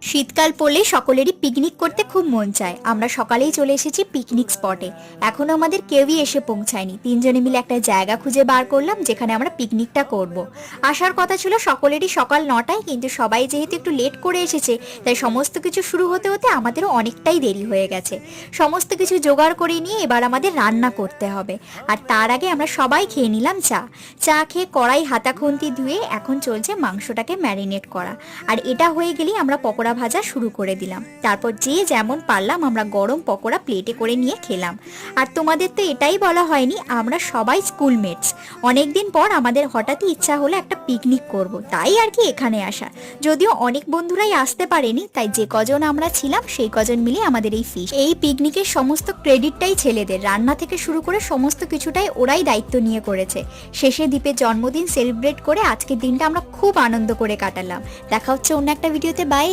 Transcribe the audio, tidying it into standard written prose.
শীতকাল পড়লে সকলেরই পিকনিক করতে খুব মন চায়। আমরা সকালেই চলে এসেছি পিকনিক স্পটে। এখনো আমাদের কেউই এসে পৌঁছায়নি। তিনজনে মিলে একটা জায়গা খুঁজে বার করলাম যেখানে আমরা পিকনিকটা করব। আসার কথা ছিল সকলেরই সকাল 9টায়, কিন্তু সবাই যেহেতু একটু লেট করে এসেছে তাই সমস্ত কিছু শুরু হতে হতে আমাদেরও অনেকটাই দেরি হয়ে গেছে। সমস্ত কিছু জোগাড় করে নিয়ে এবার আমাদের রান্না করতে হবে। আর তার আগে আমরা সবাই খেয়ে নিলাম চা। চা খেয়ে কড়াই হাতা খুন্তি ধুয়ে এখন চলছে মাংসটাকে ম্যারিনেট করা। আর এটা হয়ে গেলেই আমরা পকোড়া ভাজা শুরু করে দিলাম। তারপর যে যেমন পারলাম আমরা গরম পকোড়া প্লেটে করে নিয়ে খেলাম। আর তোমাদের তো এটাই বলা হয়নি, আমরা সবাই স্কুলমেটস। অনেকদিন পর আমাদের হঠাৎই ইচ্ছা হলো একটা পিকনিক করব, তাই আর কি এখানে আসা। যদিও অনেক বন্ধুরাই আসতে পারেনি, তাই যে কজন আমরা ছিলাম সেই কজন মিলে আমাদের এই ফিস্ট। এই পিকনিকের সমস্ত ক্রেডিটটাই ছেলেদের। রান্না থেকে শুরু করে সমস্ত কিছুটাই ওরাই দায়িত্ব নিয়ে করেছে। শেষে দীপের জন্মদিন সেলিব্রেট করে আজকের দিনটা আমরা খুব আনন্দ করে কাটালাম। দেখা হচ্ছে অন্য একটা ভিডিওতে। বাই।